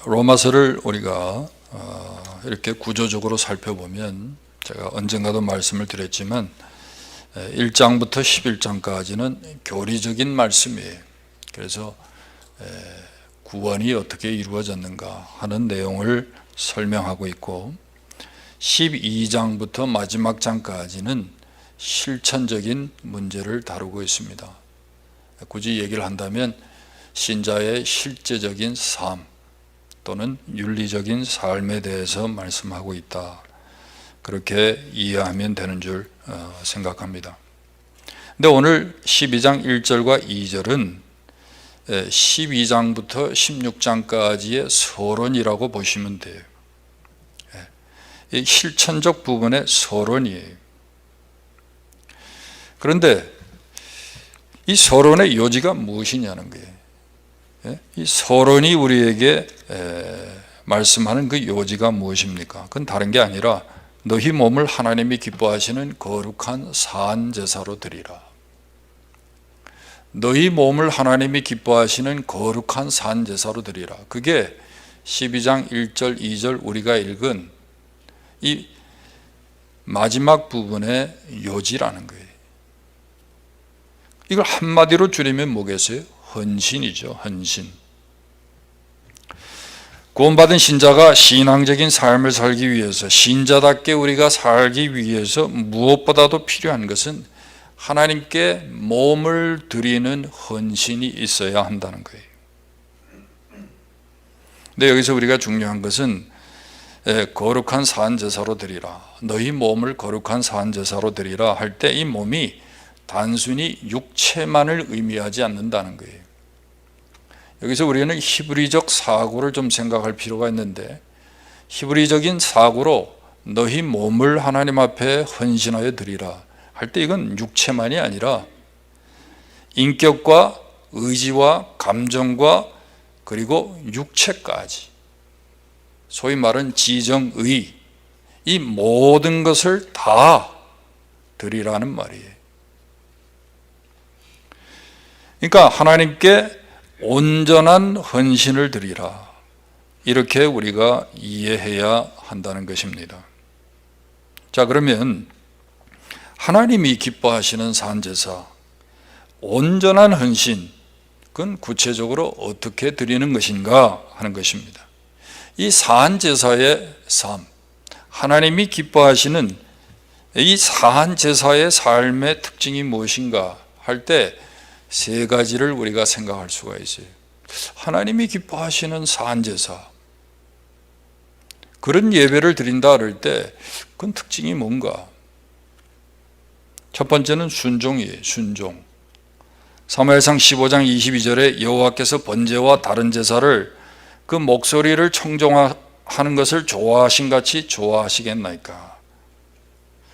로마서를 우리가 이렇게 구조적으로 살펴보면 제가 언젠가도 말씀을 드렸지만 1장부터 11장까지는 교리적인 말씀이에요. 그래서 구원이 어떻게 이루어졌는가 하는 내용을 설명하고 있고 12장부터 마지막 장까지는 실천적인 문제를 다루고 있습니다. 굳이 얘기를 한다면 신자의 실제적인 삶 또는 윤리적인 삶에 대해서 말씀하고 있다, 그렇게 이해하면 되는 줄 생각합니다. 근데 오늘 12장 1절과 2절은 12장부터 16장까지의 서론이라고 보시면 돼요. 실천적 부분의 서론이에요. 그런데 이 서론의 요지가 무엇이냐는 거예요. 이 서론이 우리에게 말씀하는 그 요지가 무엇입니까? 그건 다른 게 아니라 너희 몸을 하나님이 기뻐하시는 거룩한 산제사로 드리라. 너희 몸을 하나님이 기뻐하시는 거룩한 산제사로 드리라. 그게 12장 1절 2절 우리가 읽은 이 마지막 부분의 요지라는 거예요. 이걸 한마디로 줄이면 뭐겠어요? 헌신이죠. 헌신. 구원받은 신자가 신앙적인 삶을 살기 위해서, 신자답게 우리가 살기 위해서 무엇보다도 필요한 것은 하나님께 몸을 드리는 헌신이 있어야 한다는 거예요. 근데 여기서 우리가 중요한 것은 거룩한 산제사로 드리라, 너희 몸을 거룩한 산제사로 드리라 할 때 이 몸이 단순히 육체만을 의미하지 않는다는 거예요. 여기서 우리는 히브리적 사고를 좀 생각할 필요가 있는데, 히브리적인 사고로 너희 몸을 하나님 앞에 헌신하여 드리라 할 때 이건 육체만이 아니라 인격과 의지와 감정과 그리고 육체까지, 소위 말하는 지정의, 이 모든 것을 다 드리라는 말이에요. 그러니까 하나님께 온전한 헌신을 드리라, 이렇게 우리가 이해해야 한다는 것입니다. 자, 그러면 하나님이 기뻐하시는 산제사, 온전한 헌신, 그건 구체적으로 어떻게 드리는 것인가 하는 것입니다. 이 산제사의 삶, 하나님이 기뻐하시는 이 산제사의 삶의 특징이 무엇인가 할 때 세 가지를 우리가 생각할 수가 있어요. 하나님이 기뻐하시는 산제사, 그런 예배를 드린다 할 때 그건 특징이 뭔가? 첫 번째는 순종이에요. 순종. 사무엘상 15장 22절에 여호와께서 번제와 다른 제사를 그 목소리를 청종하는 것을 좋아하신 같이 좋아하시겠나이까.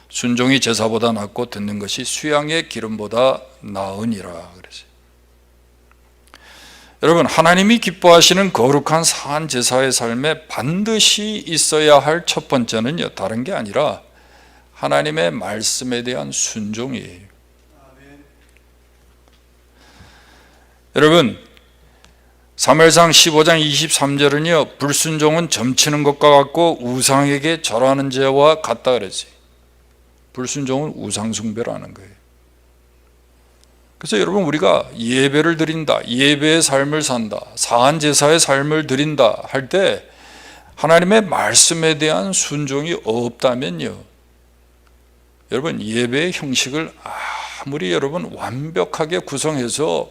순종이 제사보다 낫고 듣는 것이 수양의 기름보다 나으니라 그랬어요. 여러분, 하나님이 기뻐하시는 거룩한 산 제사의 삶에 반드시 있어야 할 첫 번째는요, 다른 게 아니라 하나님의 말씀에 대한 순종이에요. 여러분, 사무엘상 15장 23절은요, 불순종은 점치는 것과 같고 우상에게 절하는 죄와 같다 그랬어요. 불순종은 우상숭배라는 거예요. 그래서 여러분, 우리가 예배를 드린다, 예배의 삶을 산다, 산제사의 삶을 드린다 할 때 하나님의 말씀에 대한 순종이 없다면요, 여러분, 예배의 형식을 아무리 여러분 완벽하게 구성해서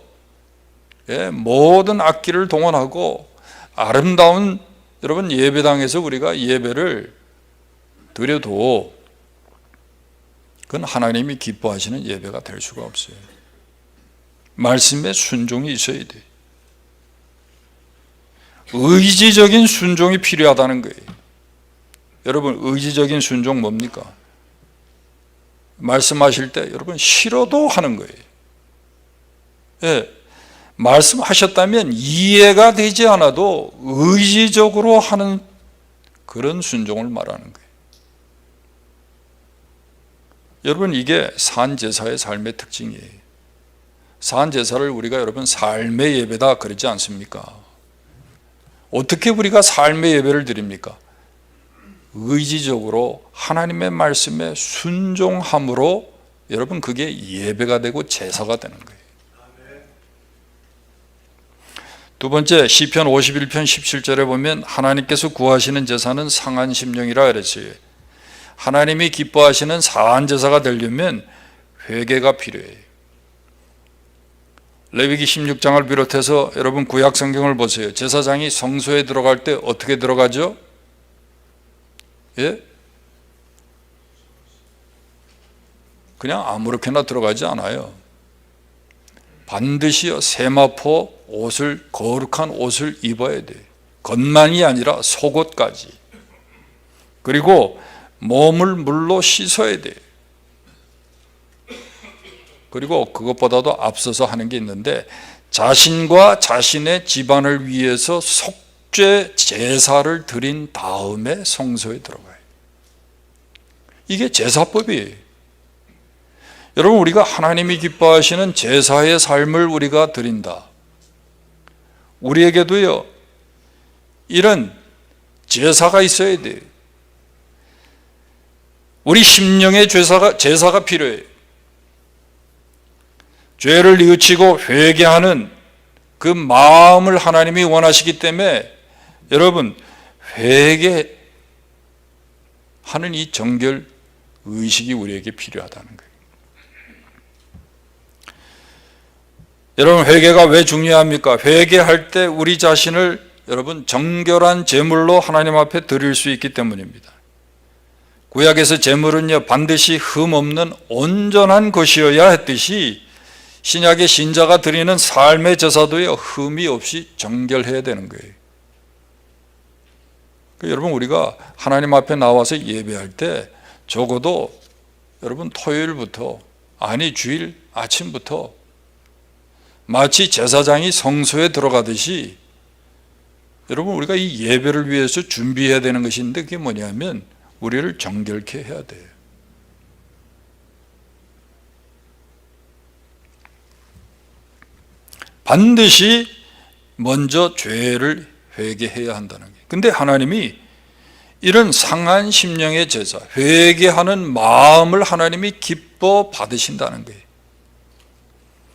모든 악기를 동원하고 아름다운 여러분 예배당에서 우리가 예배를 드려도 그건 하나님이 기뻐하시는 예배가 될 수가 없어요. 말씀에 순종이 있어야 돼요. 의지적인 순종이 필요하다는 거예요. 여러분, 의지적인 순종 뭡니까? 말씀하실 때 여러분 싫어도 하는 거예요. 말씀하셨다면 이해가 되지 않아도 의지적으로 하는 그런 순종을 말하는 거예요. 여러분, 이게 산제사의 삶의 특징이에요. 산제사를 우리가 여러분 삶의 예배다 그러지 않습니까? 어떻게 우리가 삶의 예배를 드립니까? 의지적으로 하나님의 말씀에 순종함으로 여러분 그게 예배가 되고 제사가 되는 거예요. 두 번째, 시편 51편 17절에 보면 하나님께서 구하시는 제사는 상한 심령이라 그랬어요. 하나님이 기뻐하시는 사한 제사가 되려면 회개가 필요해요. 레위기 16장을 비롯해서 여러분 구약 성경을 보세요. 제사장이 성소에 들어갈 때 어떻게 들어가죠? 예? 그냥 아무렇게나 들어가지 않아요. 반드시 세마포 옷을, 거룩한 옷을 입어야 돼요. 겉만이 아니라 속옷까지. 그리고 몸을 물로 씻어야 돼요. 그리고 그것보다도 앞서서 하는 게 있는데, 자신과 자신의 집안을 위해서 속죄 제사를 드린 다음에 성소에 들어가요. 이게 제사법이에요. 여러분, 우리가 하나님이 기뻐하시는 제사의 삶을 우리가 드린다. 우리에게도요, 이런 제사가 있어야 돼요. 우리 심령의 제사가 필요해요. 죄를 뉘우치고 회개하는 그 마음을 하나님이 원하시기 때문에 여러분, 회개하는 이 정결 의식이 우리에게 필요하다는 거예요. 여러분, 회개가 왜 중요합니까? 회개할 때 우리 자신을 여러분 정결한 제물로 하나님 앞에 드릴 수 있기 때문입니다. 구약에서 제물은요 반드시 흠 없는 온전한 것이어야 했듯이 신약의 신자가 드리는 삶의 제사도요 흠이 없이 정결해야 되는 거예요. 여러분, 우리가 하나님 앞에 나와서 예배할 때 적어도 여러분 토요일부터, 아니 주일 아침부터 마치 제사장이 성소에 들어가듯이 여러분 우리가 이 예배를 위해서 준비해야 되는 것이 있는데, 그게 뭐냐면 우리를 정결케 해야 돼요. 반드시 먼저 죄를 회개해야 한다는 거예요. 근데 하나님이 이런 상한 심령의 제사, 회개하는 마음을 하나님이 기뻐 받으신다는 거예요.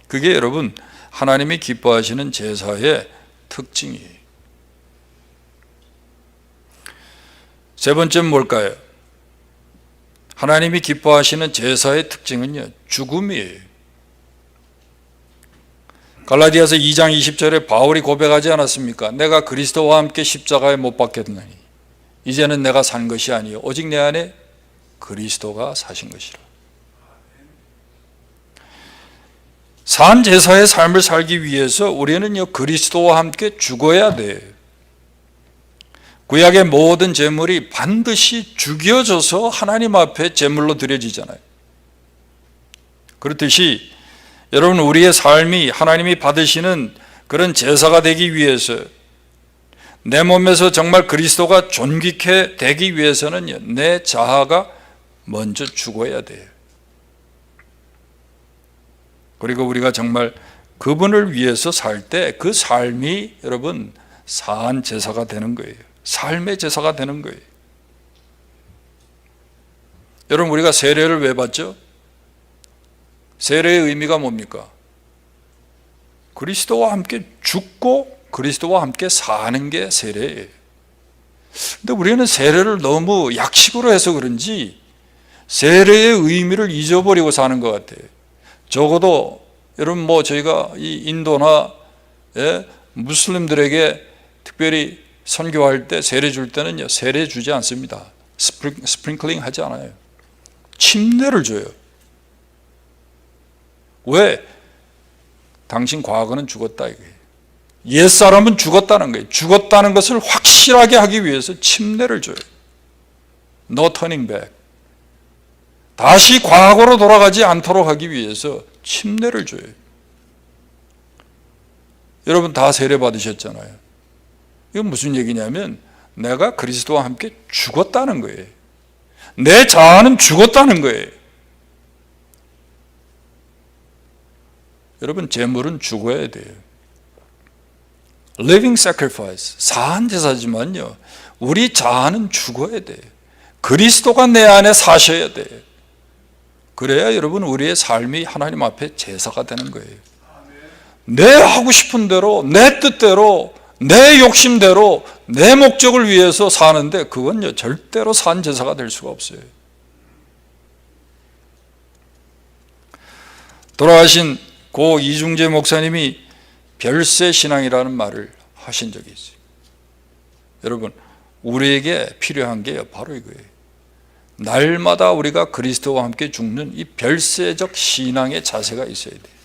그게 여러분 하나님이 기뻐하시는 제사의 특징이에요. 세 번째는 뭘까요? 하나님이 기뻐하시는 제사의 특징은요 죽음이에요. 갈라디아서 2장 20절에 바울이 고백하지 않았습니까? 내가 그리스도와 함께 십자가에 못 박혔나니 이제는 내가 산 것이 아니요 오직 내 안에 그리스도가 사신 것이라. 산 제사의 삶을 살기 위해서 우리는요 그리스도와 함께 죽어야 돼요. 구약의 모든 제물이 반드시 죽여져서 하나님 앞에 제물로 드려지잖아요. 그렇듯이 여러분 우리의 삶이 하나님이 받으시는 그런 제사가 되기 위해서, 내 몸에서 정말 그리스도가 존귀케 되기 위해서는요 내 자아가 먼저 죽어야 돼요. 그리고 우리가 정말 그분을 위해서 살 때 그 삶이 여러분 사한 제사가 되는 거예요. 삶의 제사가 되는 거예요. 여러분, 우리가 세례를 왜 받죠? 세례의 의미가 뭡니까? 그리스도와 함께 죽고 그리스도와 함께 사는 게 세례예요. 근데 우리는 세례를 너무 약식으로 해서 그런지 세례의 의미를 잊어버리고 사는 것 같아요. 적어도 여러분 저희가 이 인도나 무슬림들에게 특별히 선교할 때 세례 줄 때는요 세례 주지 않습니다. 스프링클링 하지 않아요. 침례를 줘요. 왜? 당신 과거는 죽었다 이거예요. 옛사람은 죽었다는 거예요. 죽었다는 것을 확실하게 하기 위해서 침례를 줘요. No turning back. 다시 과거로 돌아가지 않도록 하기 위해서 침례를 줘요. 여러분 다 세례 받으셨잖아요. 이건 무슨 얘기냐면 내가 그리스도와 함께 죽었다는 거예요. 내 자아는 죽었다는 거예요. 여러분, 재물은 죽어야 돼요. living sacrifice, 사한 제사지만요, 우리 자아는 죽어야 돼요. 그리스도가 내 안에 사셔야 돼요. 그래야 여러분 우리의 삶이 하나님 앞에 제사가 되는 거예요. 내 하고 싶은 대로, 내 뜻대로, 내 욕심대로, 내 목적을 위해서 사는데 그건요 절대로 산 제사가 될 수가 없어요. 돌아가신 고 이중재 목사님이 별세 신앙이라는 말을 하신 적이 있어요. 여러분, 우리에게 필요한 게 바로 이거예요. 날마다 우리가 그리스도와 함께 죽는 이 별세적 신앙의 자세가 있어야 돼요.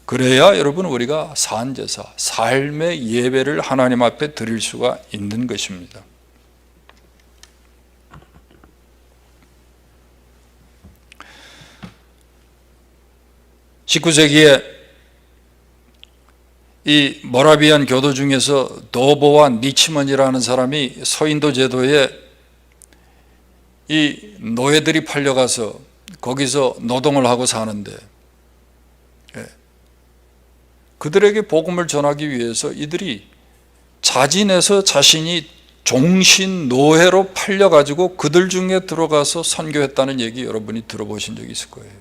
그래야 여러분 우리가 산제사, 삶의 예배를 하나님 앞에 드릴 수가 있는 것입니다. (19세기에) 이 모라비안 교도 중에서 도보와 니치먼이라는 사람이 서인도 제도에 이 노예들이 팔려가서 거기서 노동을 하고 사는데, 그들에게 복음을 전하기 위해서 이들이 자진해서 자신이 종신 노예로 팔려가지고 그들 중에 들어가서 선교했다는 얘기 여러분이 들어보신 적이 있을 거예요.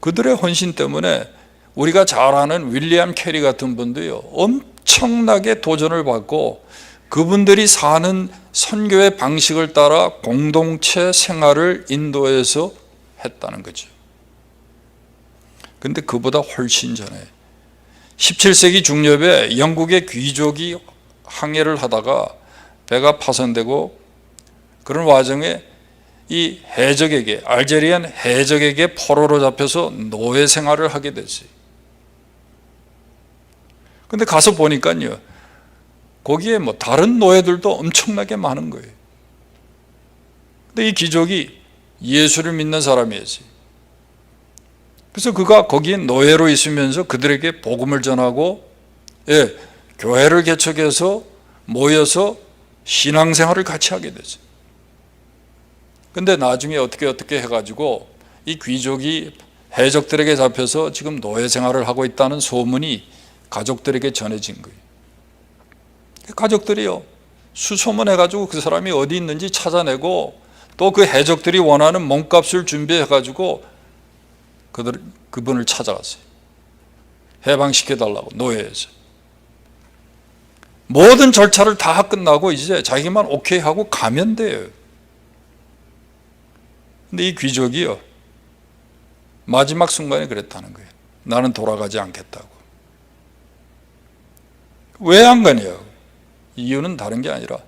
그들의 헌신 때문에 우리가 잘 아는 윌리엄 캐리 같은 분도요, 엄청나게 도전을 받고 그분들이 사는 선교의 방식을 따라 공동체 생활을 인도에서 했다는 거죠. 근데 그보다 훨씬 전에 17세기 중엽에 영국의 귀족이 항해를 하다가 배가 파손되고, 그런 와중에 이 해적에게, 알제리안 해적에게 포로로 잡혀서 노예 생활을 하게 됐어요. 근데 가서 보니까요, 거기에 뭐 다른 노예들도 엄청나게 많은 거예요. 근데 이 귀족이 예수를 믿는 사람이었어요. 그래서 그가 거기에 노예로 있으면서 그들에게 복음을 전하고, 교회를 개척해서 모여서 신앙생활을 같이 하게 됐어요. 근데 나중에 어떻게 해가지고 이 귀족이 해적들에게 잡혀서 지금 노예 생활을 하고 있다는 소문이 가족들에게 전해진 거예요. 가족들이요, 수소문해가지고 그 사람이 어디 있는지 찾아내고, 또 그 해적들이 원하는 몸값을 준비해가지고 그분을 찾아갔어요. 해방시켜달라고, 노예에서. 모든 절차를 다 끝나고 이제 자기만 오케이 하고 가면 돼요. 근데 이 귀족이요, 마지막 순간에 그랬다는 거예요. 나는 돌아가지 않겠다고. 왜 안 가냐고. 이유는 다른 게 아니라,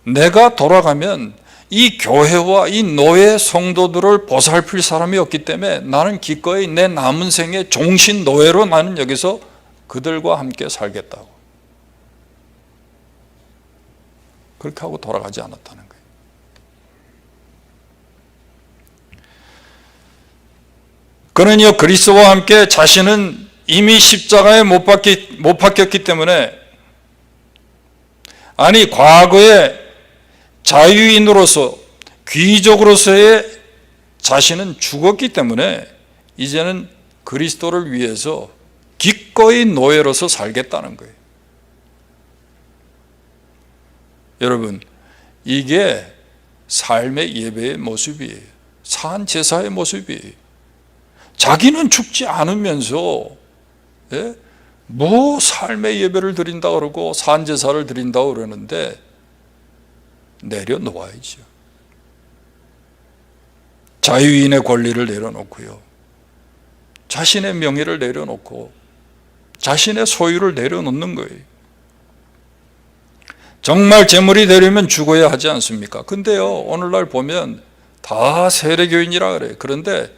내가 돌아가면 이 교회와 이 노예 성도들을 보살필 사람이 없기 때문에 나는 기꺼이 내 남은 생에 종신 노예로 나는 여기서 그들과 함께 살겠다고. 그렇게 하고 돌아가지 않았다는 거예요. 그는요, 그리스도와 함께 자신은 이미 십자가에 못 박혔기 때문에, 아니 과거에 자유인으로서, 귀족으로서의 자신은 죽었기 때문에 이제는 그리스도를 위해서 기꺼이 노예로서 살겠다는 거예요. 여러분, 이게 삶의 예배의 모습이에요. 산 제사의 모습이에요. 자기는 죽지 않으면서 뭐 삶의 예배를 드린다 그러고 산 제사를 드린다고 그러는데 내려놓아야죠. 자유인의 권리를 내려놓고요, 자신의 명예를 내려놓고 자신의 소유를 내려놓는 거예요. 정말 재물이 되려면 죽어야 하지 않습니까? 근데요, 오늘날 보면 다 세례교인이라 그래요. 그런데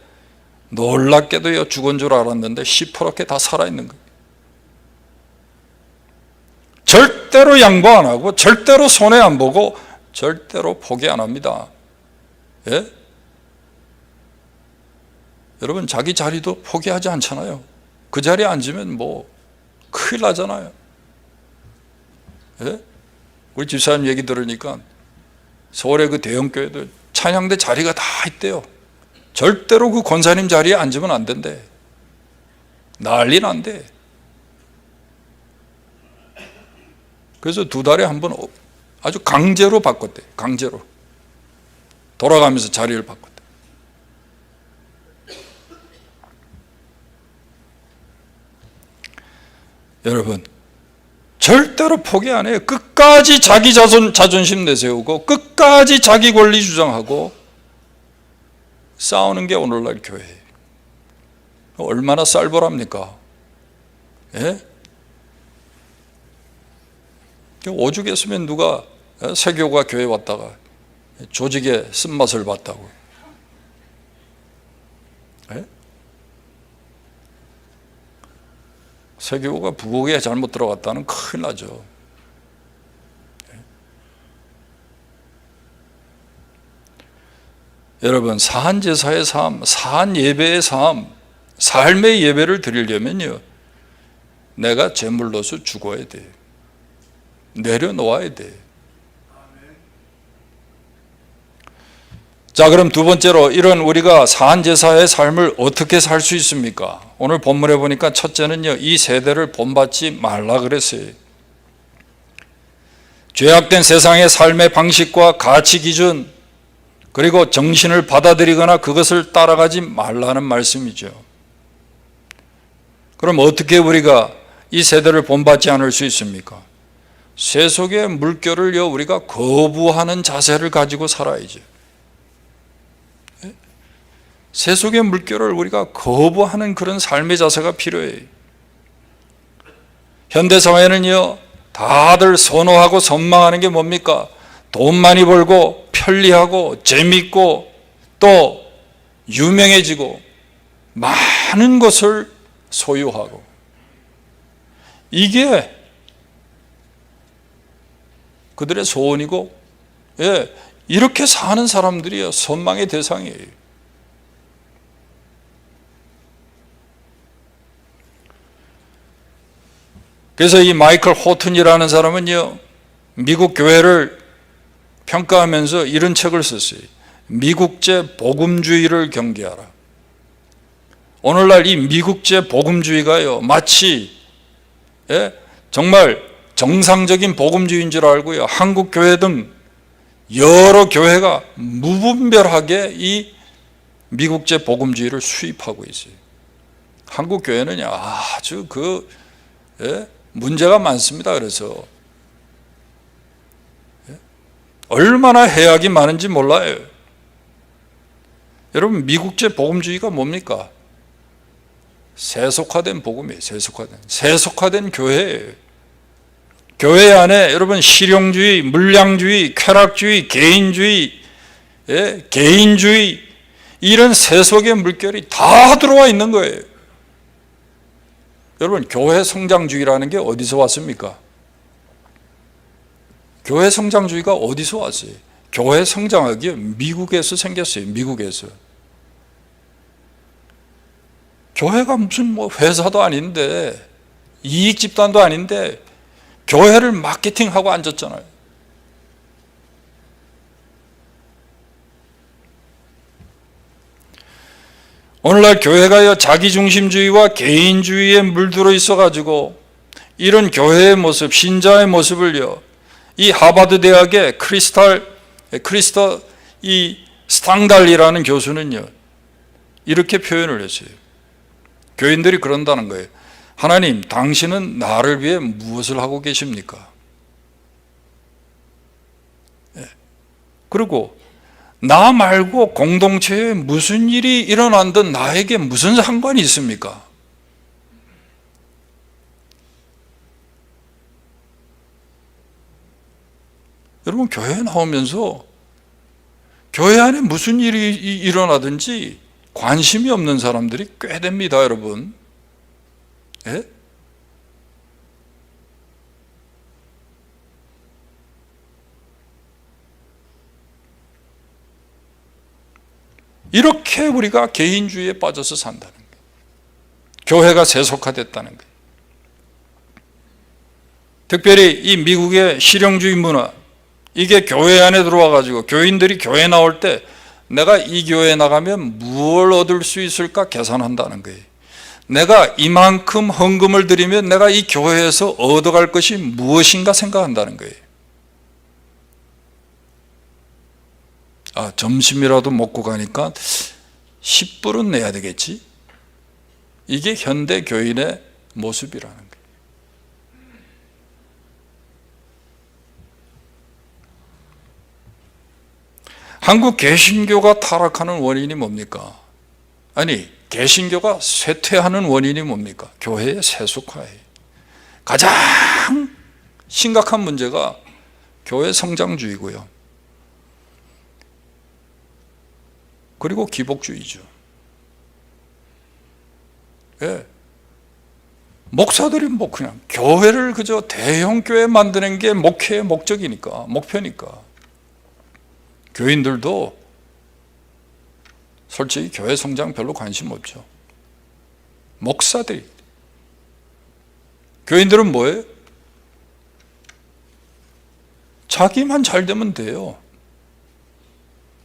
놀랍게도요, 죽은 줄 알았는데 시퍼렇게 다 살아있는 거예요. 절대로 양보 안 하고, 절대로 손해 안 보고, 절대로 포기 안 합니다. 여러분, 자기 자리도 포기하지 않잖아요. 그 자리에 앉으면 뭐 큰일 나잖아요. 우리 집사님 얘기 들으니까 서울의 그 대형교회도 찬양대 자리가 다 있대요. 절대로 그 권사님 자리에 앉으면 안 된대. 난리 난대. 그래서 2달에 한 번 아주 강제로 바꿨대. 강제로. 돌아가면서 자리를 바꿨대. 여러분, 절대로 포기 안 해요. 끝까지 자기 자존심 내세우고 끝까지 자기 권리 주장하고 싸우는 게 오늘날 교회예요. 얼마나 쌀벌합니까? 예? 오죽했으면 누가 세교가 교회 왔다가 조직의 쓴맛을 봤다고. 예? 세교가 부엌에 잘못 들어갔다는 큰일 나죠. 예? 여러분, 사한 제사의 삶, 사한 예배의 삶, 삶의 예배를 드리려면요, 내가 제물로서 죽어야 돼. 내려놓아야 돼. 자, 그럼 두 번째로 이런 우리가 사한 제사의 삶을 어떻게 살 수 있습니까? 오늘 본문에 보니까 첫째는요, 이 세대를 본받지 말라 그랬어요. 죄악된 세상의 삶의 방식과 가치 기준, 그리고 정신을 받아들이거나 그것을 따라가지 말라는 말씀이죠. 그럼 어떻게 우리가 이 세대를 본받지 않을 수 있습니까? 세속의 물결을요, 우리가 거부하는 자세를 가지고 살아야죠. 세속의 물결을 우리가 거부하는 그런 삶의 자세가 필요해요. 현대사회는요, 다들 선호하고 선망하는 게 뭡니까? 돈 많이 벌고 편리하고 재밌고 또 유명해지고 많은 것을 소유하고, 이게 그들의 소원이고, 예, 이렇게 사는 사람들이 선망의 대상이에요. 그래서 이 마이클 호튼이라는 사람은요, 미국 교회를 평가하면서 이런 책을 썼어요. 미국제 복음주의를 경계하라. 오늘날 이 미국제 복음주의가요, 마치 정말 정상적인 복음주의인 줄 알고요, 한국 교회 등 여러 교회가 무분별하게 이 미국제 복음주의를 수입하고 있어요. 한국 교회는 아주 문제가 많습니다. 그래서 얼마나 해악이 많은지 몰라요. 여러분, 미국제 복음주의가 뭡니까? 세속화된 복음이에요. 세속화된 교회예요. 교회 안에 여러분 실용주의, 물량주의, 쾌락주의, 개인주의, 개인주의, 이런 세속의 물결이 다 들어와 있는 거예요. 여러분, 교회 성장주의라는 게 어디서 왔습니까? 교회 성장주의가 어디서 왔어요? 교회 성장하기에 미국에서 생겼어요. 미국에서. 교회가 무슨 회사도 아닌데, 이익 집단도 아닌데 교회를 마케팅하고 앉았잖아요. 오늘날 교회가요, 자기중심주의와 개인주의에 물들어 있어가지고 이런 교회의 모습, 신자의 모습을요, 이 하버드 대학의 크리스터 이 스탕달이라는 교수는요, 이렇게 표현을 했어요. 교인들이 그런다는 거예요. 하나님, 당신은 나를 위해 무엇을 하고 계십니까? 그리고 나 말고 공동체에 무슨 일이 일어난든 나에게 무슨 상관이 있습니까? 여러분, 교회에 나오면서 교회 안에 무슨 일이 일어나든지 관심이 없는 사람들이 꽤 됩니다, 여러분. 예? 이렇게 우리가 개인주의에 빠져서 산다는 거예요. 교회가 세속화됐다는 거예요. 특별히 이 미국의 실용주의 문화, 이게 교회 안에 들어와가지고 교인들이 교회 나올 때 내가 이 교회에 나가면 무엇을 얻을 수 있을까 계산한다는 거예요. 내가 이만큼 헌금을 드리면 내가 이 교회에서 얻어갈 것이 무엇인가 생각한다는 거예요. 점심이라도 먹고 가니까 10불은 내야 되겠지. 이게 현대 교인의 모습이라는 거예요. 한국 개신교가 타락하는 원인이 뭡니까? 아니, 개신교가 쇠퇴하는 원인이 뭡니까? 교회의 세속화예요. 가장 심각한 문제가 교회 성장주의고요. 그리고 기복주의죠. 예. 목사들이 뭐 그냥 교회를 그저 대형 교회 만드는 게 목회의 목적이니까, 목표니까. 교인들도 솔직히 교회 성장 별로 관심 없죠. 목사들이. 교인들은 뭐예요? 자기만 잘 되면 돼요.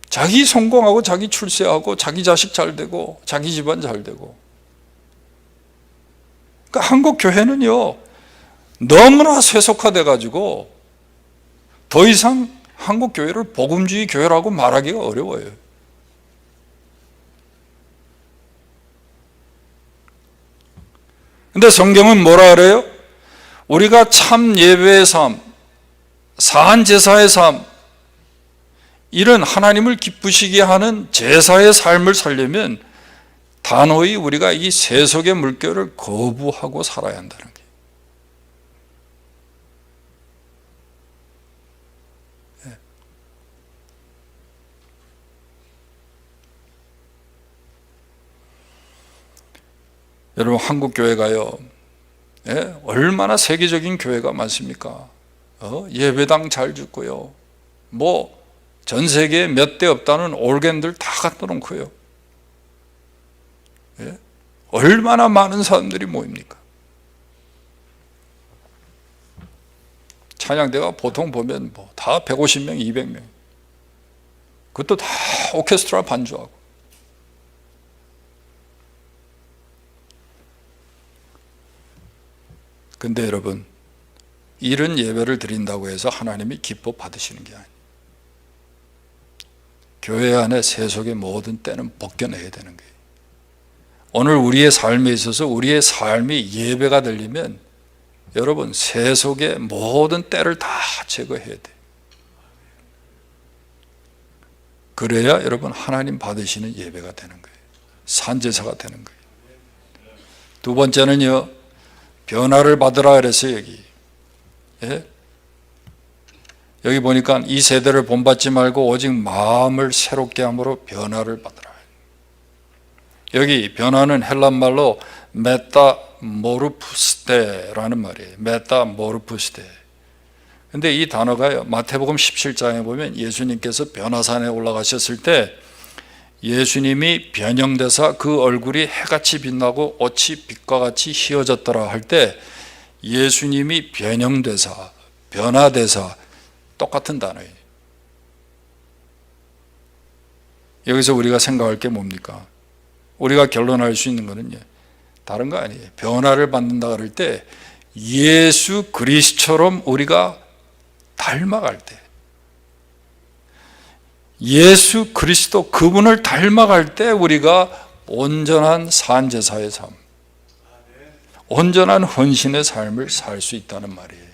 자기 성공하고 자기 출세하고 자기 자식 잘 되고 자기 집안 잘 되고. 그러니까 한국 교회는요 너무나 세속화돼 가지고 더 이상 한국 교회를 복음주의 교회라고 말하기가 어려워요. 근데 성경은 뭐라 그래요? 우리가 참 예배의 삶, 사한 제사의 삶, 이런 하나님을 기쁘시게 하는 제사의 삶을 살려면 단호히 우리가 이 세속의 물결을 거부하고 살아야 한다는 거예요. 여러분, 한국 교회가요, 얼마나 세계적인 교회가 많습니까? 예배당 잘 짓고요, 뭐 전 세계에 몇 대 없다는 올겐들 다 갖다 놓고요, 얼마나 많은 사람들이 모입니까? 찬양대가 보통 보면 뭐 다 150명, 200명, 그것도 다 오케스트라 반주하고. 근데 여러분, 이런 예배를 드린다고 해서 하나님이 기뻐 받으시는 게 아니에요. 교회 안에 세속의 모든 때는 벗겨내야 되는 거예요. 오늘 우리의 삶에 있어서 우리의 삶이 예배가 되려면 여러분, 세속의 모든 때를 다 제거해야 돼요. 그래야 여러분 하나님 받으시는 예배가 되는 거예요. 산제사가 되는 거예요. 두 번째는요, 변화를 받으라 그랬어요. 여기 보니까 이 세대를 본받지 말고 오직 마음을 새롭게 함으로 변화를 받으라. 여기 변화는 헬란말로 메타모르푸스테라는 말이에요. 메타모르푸스테. 근데 이 단어가요, 마태복음 17장에 보면 예수님께서 변화산에 올라가셨을 때 예수님이 변형되사 그 얼굴이 해같이 빛나고 옷이 빛과 같이 휘어졌더라 할 때 예수님이 변형되사, 변화되사 똑같은 단어예요. 여기서 우리가 생각할 게 뭡니까? 우리가 결론할 수 있는 것은 다른 거 아니에요. 변화를 받는다 그럴 때 예수 그리스도처럼 우리가 닮아갈 때, 예수 그리스도 그분을 닮아갈 때 우리가 온전한 산제사의 삶, 온전한 헌신의 삶을 살 수 있다는 말이에요.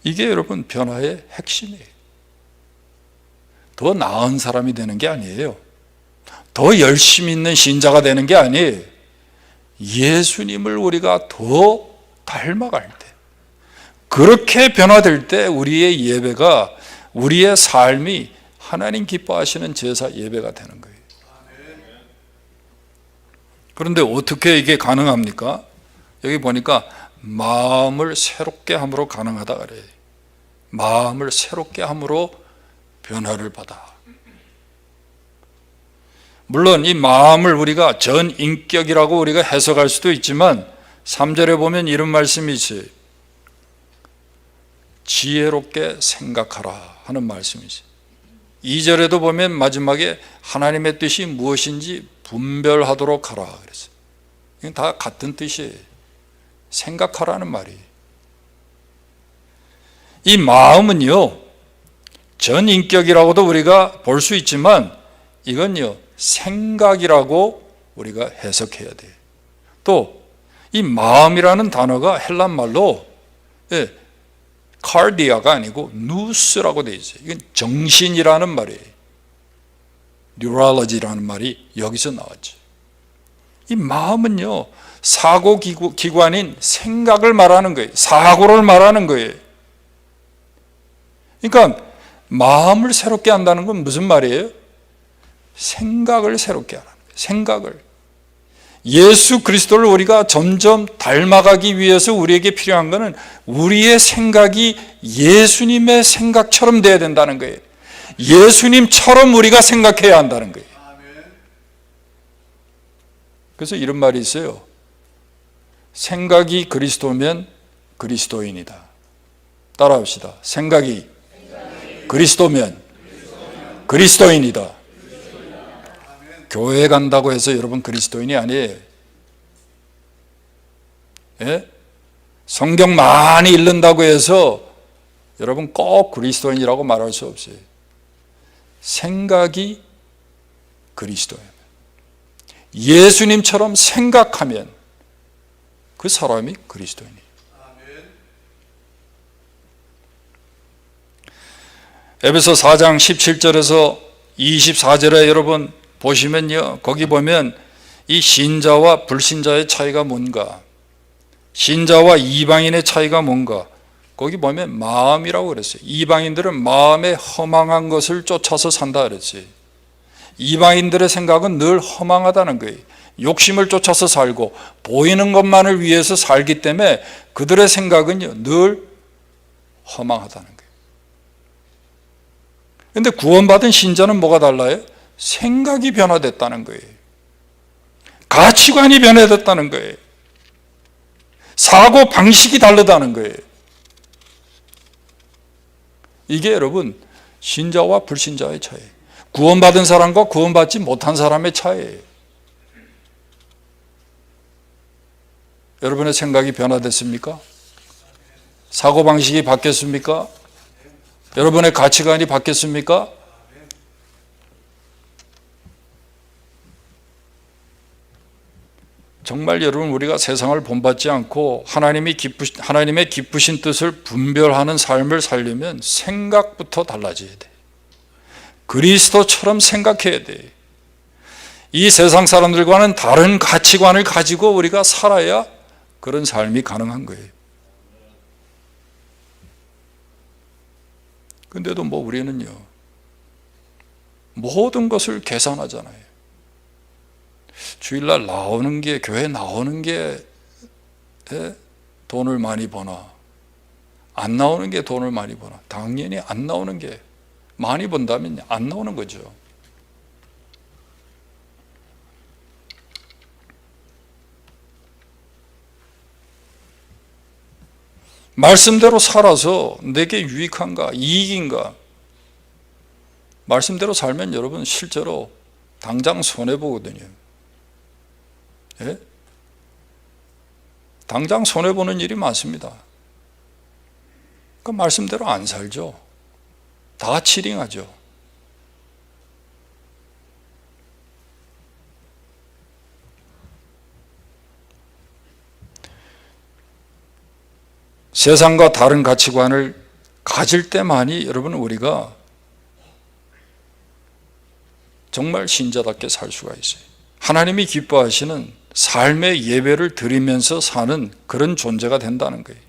이게 여러분 변화의 핵심이에요. 더 나은 사람이 되는 게 아니에요. 더 열심히 있는 신자가 되는 게 아니에요. 예수님을 우리가 더 닮아갈 때, 그렇게 변화될 때 우리의 예배가, 우리의 삶이 하나님 기뻐하시는 제사 예배가 되는 거예요. 그런데 어떻게 이게 가능합니까? 여기 보니까 마음을 새롭게 함으로 가능하다 그래요. 마음을 새롭게 함으로 변화를 받아. 물론 이 마음을 우리가 전인격이라고 우리가 해석할 수도 있지만 3절에 보면 이런 말씀이 있어요. 지혜롭게 생각하라 하는 말씀이죠. 2절에도 보면 마지막에 하나님의 뜻이 무엇인지 분별하도록 하라 그랬어요. 이건 다 같은 뜻이에요. 생각하라는 말이에요. 이 마음은요, 전인격이라고도 우리가 볼 수 있지만 이건요, 생각이라고 우리가 해석해야 돼요. 또 이 마음이라는 단어가 헬란 말로 카르디아가 아니고 누스라고 되어 있어요. 이건 정신이라는 말이에요. 뉴럴로지라는 말이 여기서 나왔죠. 이 마음은요, 사고 기관인 생각을 말하는 거예요. 사고를 말하는 거예요. 그러니까 마음을 새롭게 한다는 건 무슨 말이에요? 생각을 새롭게 하라는 거예요. 생각을. 예수 그리스도를 우리가 점점 닮아가기 위해서 우리에게 필요한 것은 우리의 생각이 예수님의 생각처럼 돼야 된다는 거예요. 예수님처럼 우리가 생각해야 한다는 거예요. 그래서 이런 말이 있어요. 생각이 그리스도면 그리스도인이다. 따라합시다. 생각이 그리스도면 그리스도인이다. 교회 간다고 해서 여러분 그리스도인이 아니에요. 예? 성경 많이 읽는다고 해서 여러분 꼭 그리스도인이라고 말할 수 없어요. 생각이 그리스도예요. 예수님처럼 생각하면 그 사람이 그리스도인이에요. 에베소 4장 17절에서 24절에 여러분 보시면요, 거기 보면 이 신자와 불신자의 차이가 뭔가, 신자와 이방인의 차이가 뭔가, 거기 보면 마음이라고 그랬어요. 이방인들은 마음에 허망한 것을 쫓아서 산다 그랬어요. 이방인들의 생각은 늘 허망하다는 거예요. 욕심을 쫓아서 살고 보이는 것만을 위해서 살기 때문에 그들의 생각은요, 늘 허망하다는 거예요. 그런데 구원받은 신자는 뭐가 달라요? 생각이 변화됐다는 거예요. 가치관이 변화됐다는 거예요. 사고 방식이 다르다는 거예요. 이게 여러분 신자와 불신자의 차이예요. 구원받은 사람과 구원받지 못한 사람의 차이예요. 여러분의 생각이 변화됐습니까? 사고방식이 바뀌었습니까? 여러분의 가치관이 바뀌었습니까? 정말 여러분 우리가 세상을 본받지 않고 하나님의 기쁘신 뜻을 분별하는 삶을 살려면 생각부터 달라져야 돼. 그리스도처럼 생각해야 돼. 이 세상 사람들과는 다른 가치관을 가지고 우리가 살아야 그런 삶이 가능한 거예요. 근데도 우리는요, 모든 것을 계산하잖아요. 주일날 나오는 게, 교회 나오는 게 돈을 많이 버나, 안 나오는 게 돈을 많이 버나? 당연히 안 나오는 게, 많이 번다면 안 나오는 거죠. 말씀대로 살아서 내게 유익한가, 이익인가? 말씀대로 살면 여러분 실제로 당장 손해보거든요. 예? 당장 손해보는 일이 많습니다. 그 말씀대로 안 살죠. 다 치링하죠. 세상과 다른 가치관을 가질 때만이 여러분 우리가 정말 신자답게 살 수가 있어요. 하나님이 기뻐하시는 삶의 예배를 드리면서 사는 그런 존재가 된다는 거예요.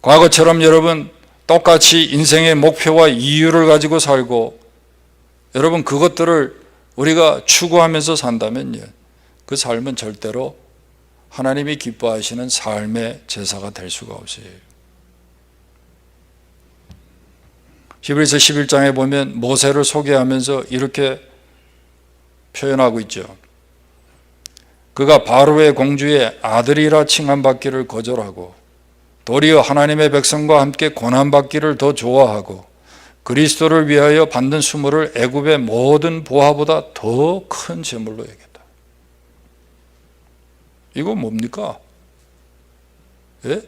과거처럼 여러분 똑같이 인생의 목표와 이유를 가지고 살고 여러분 그것들을 우리가 추구하면서 산다면요, 그 삶은 절대로 하나님이 기뻐하시는 삶의 제사가 될 수가 없어요. 히브리서 11장에 보면 모세를 소개하면서 이렇게 표현하고 있죠. 그가 바로의 공주의 아들이라 칭함받기를 거절하고 도리어 하나님의 백성과 함께 고난받기를 더 좋아하고 그리스도를 위하여 받는 수모를 애굽의 모든 보화보다 더 큰 재물로 여겼다. 이거 뭡니까? 예?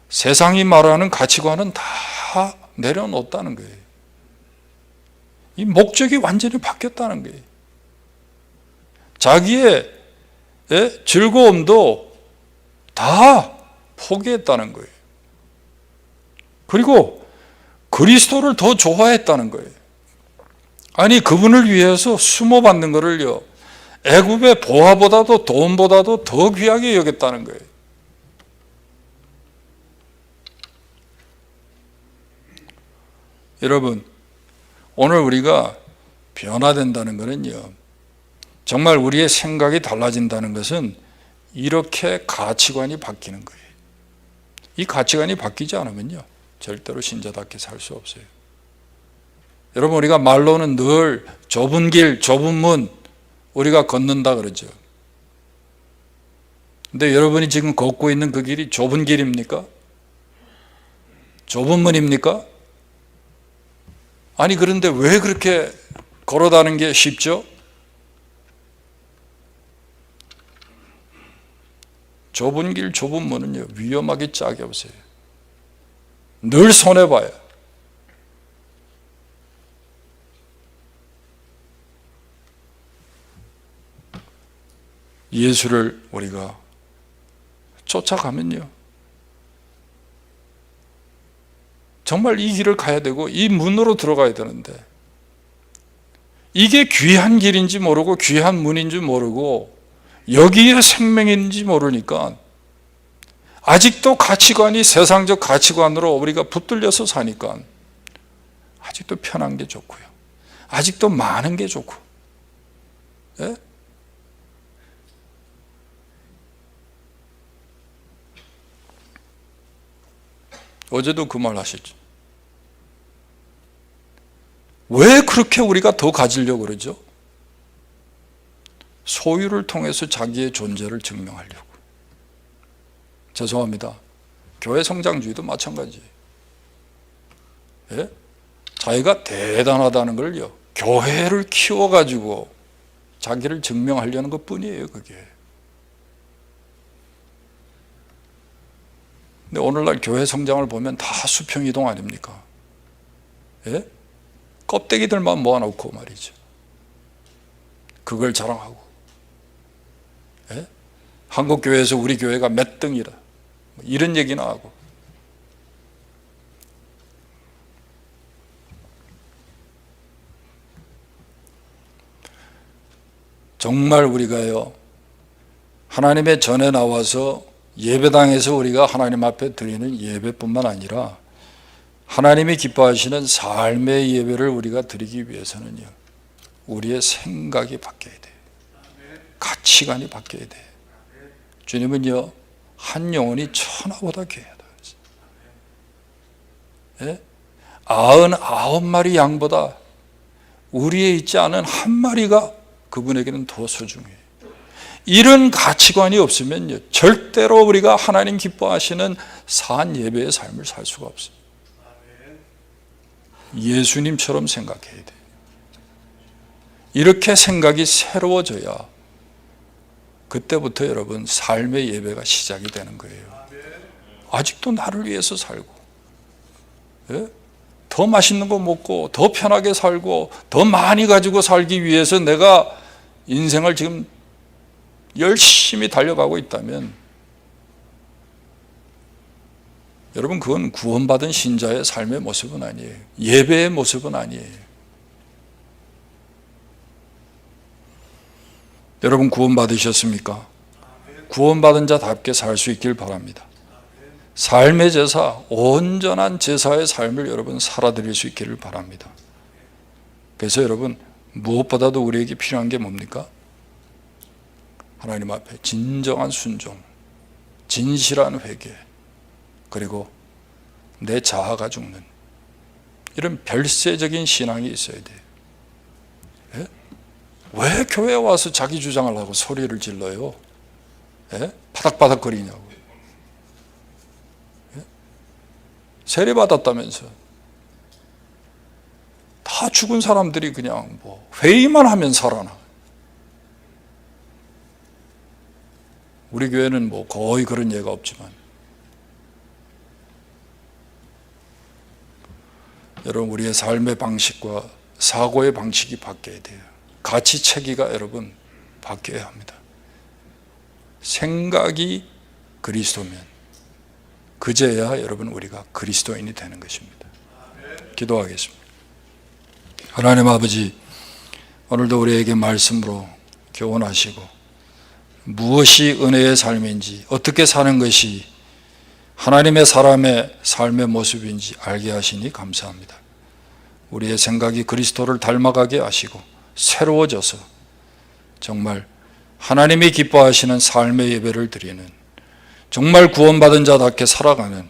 세상이 말하는 가치관은 다 내려놓았다는 거예요. 이 목적이 완전히 바뀌었다는 거예요. 자기의 즐거움도 다 포기했다는 거예요. 그리고 그리스도를 더 좋아했다는 거예요. 아니, 그분을 위해서 수모받는 거를요, 애굽의 보화보다도 돈보다도 더 귀하게 여겼다는 거예요. 여러분, 오늘 우리가 변화된다는 것은요, 정말 우리의 생각이 달라진다는 것은 이렇게 가치관이 바뀌는 거예요. 이 가치관이 바뀌지 않으면요, 절대로 신자답게 살 수 없어요. 여러분, 우리가 말로는 늘 좁은 길, 좁은 문 우리가 걷는다 그러죠. 근데 여러분이 지금 걷고 있는 그 길이 좁은 길입니까? 좁은 문입니까? 아니, 그런데 왜 그렇게 걸어다니는 게 쉽죠? 좁은 길, 좁은 문은요, 위험하기 짝이 없어요. 늘 손해봐요. 예수를 우리가 쫓아가면요, 정말 이 길을 가야 되고 이 문으로 들어가야 되는데, 이게 귀한 길인지 모르고 귀한 문인지 모르고 여기에 생명인지 모르니까 아직도 가치관이 세상적 가치관으로 우리가 붙들려서 사니까 아직도 편한 게 좋고요, 아직도 많은 게 좋고. 예? 어제도 그 말 하셨죠. 왜 그렇게 우리가 더 가지려고 그러죠? 소유를 통해서 자기의 존재를 증명하려고. 죄송합니다. 교회 성장주의도 마찬가지예요. 예? 자기가 대단하다는 걸요, 교회를 키워가지고 자기를 증명하려는 것 뿐이에요, 그게. 근데 오늘날 교회 성장을 보면 다 수평이동 아닙니까? 예? 껍데기들만 모아놓고 말이죠. 그걸 자랑하고. 예? 한국교회에서 우리 교회가 몇 등이라, 이런 얘기나 하고. 정말 우리가요, 하나님의 전에 나와서 예배당에서 우리가 하나님 앞에 드리는 예배뿐만 아니라 하나님이 기뻐하시는 삶의 예배를 우리가 드리기 위해서는요, 우리의 생각이 바뀌어야 돼요. 가치관이 바뀌어야 돼요. 주님은요, 한 영혼이 천하보다 귀하다. 예? 99마리 양보다 우리에 있지 않은 한 마리가 그분에게는 더 소중해요. 이런 가치관이 없으면요, 절대로 우리가 하나님 기뻐하시는 산 예배의 삶을 살 수가 없어요. 예수님처럼 생각해야 돼요. 이렇게 생각이 새로워져야 그때부터 여러분 삶의 예배가 시작이 되는 거예요. 아직도 나를 위해서 살고, 예? 더 맛있는 거 먹고 더 편하게 살고 더 많이 가지고 살기 위해서 내가 인생을 지금 열심히 달려가고 있다면, 여러분, 그건 구원받은 신자의 삶의 모습은 아니에요. 예배의 모습은 아니에요. 여러분, 구원받으셨습니까? 구원받은 자답게 살 수 있길 바랍니다. 삶의 제사, 온전한 제사의 삶을 여러분 살아드릴 수 있기를 바랍니다. 그래서 여러분, 무엇보다도 우리에게 필요한 게 뭡니까? 하나님 앞에 진정한 순종, 진실한 회개, 그리고 내 자아가 죽는 이런 별세적인 신앙이 있어야 돼요. 예? 왜 교회에 와서 자기 주장을 하고 소리를 질러요? 예? 바닥바닥거리냐고. 예? 세례받았다면서. 다 죽은 사람들이 그냥 뭐 회의만 하면 살아나. 우리 교회는 뭐 거의 그런 예가 없지만, 여러분 우리의 삶의 방식과 사고의 방식이 바뀌어야 돼요. 가치 체계가 여러분 바뀌어야 합니다. 생각이 그리스도면 그제야 여러분 우리가 그리스도인이 되는 것입니다. 기도하겠습니다. 하나님 아버지, 오늘도 우리에게 말씀으로 교훈하시고 무엇이 은혜의 삶인지, 어떻게 사는 것이 하나님의 사람의 삶의 모습인지 알게 하시니 감사합니다. 우리의 생각이 그리스도를 닮아가게 하시고 새로워져서 정말 하나님이 기뻐하시는 삶의 예배를 드리는, 정말 구원받은 자답게 살아가는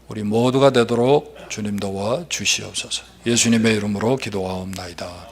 우리 모두가 되도록 주님 도와 주시옵소서. 예수님의 이름으로 기도하옵나이다.